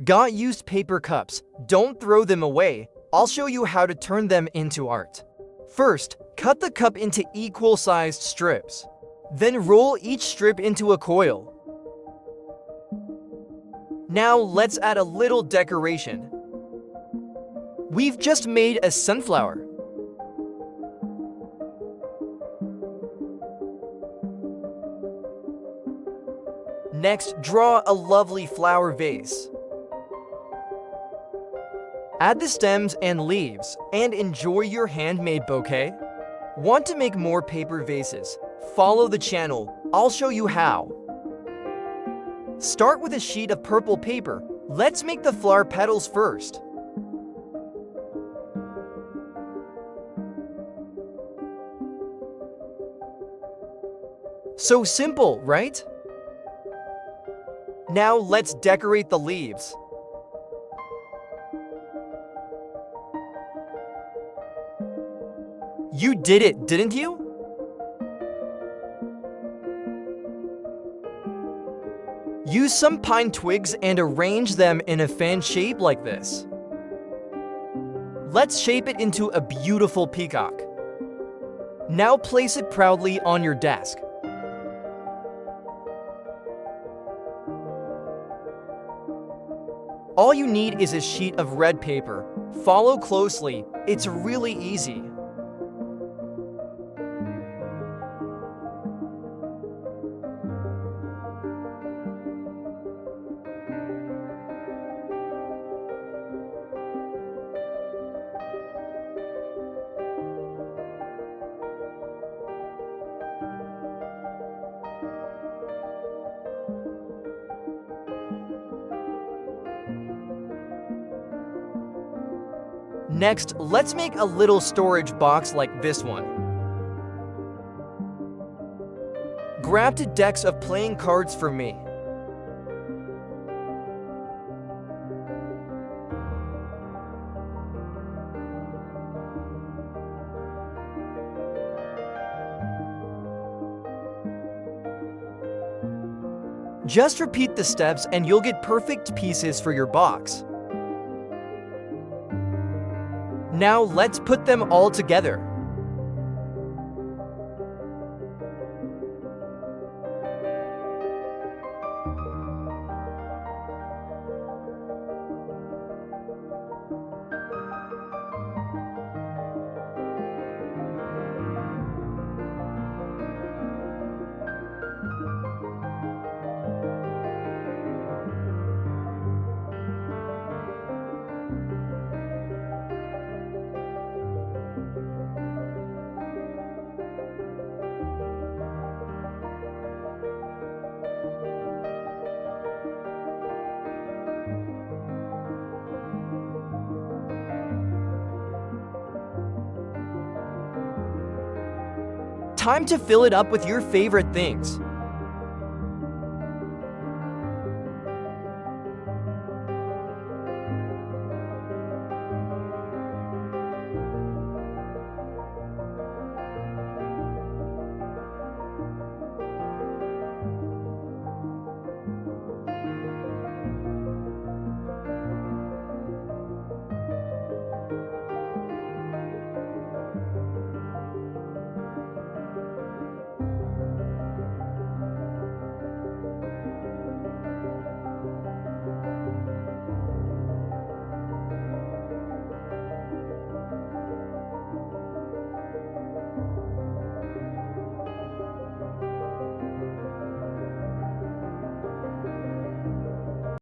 Got used paper cups? Don't throw them away. I'll show you how to turn them into art. First, cut the cup into equal-sized strips. Then roll each strip into a coil. Now let's add a little decoration. We've just made a sunflower. Next, draw a lovely flower vase. Add the stems and leaves, and enjoy your handmade bouquet. Want to make more paper vases? Follow the channel. I'll show you how. Start with a sheet of purple paper. Let's make the flower petals first. So simple, right? Now let's decorate the leaves. You did it, didn't you? Use some pine twigs and arrange them in a fan shape like this. Let's shape it into a beautiful peacock. Now place it proudly on your desk. All you need is a sheet of red paper. Follow closely, it's really easy. Next, let's make a little storage box like this one. Grab 2 decks of playing cards for me. Just repeat the steps and you'll get perfect pieces for your box. Now let's put them all together. Time to fill it up with your favorite things.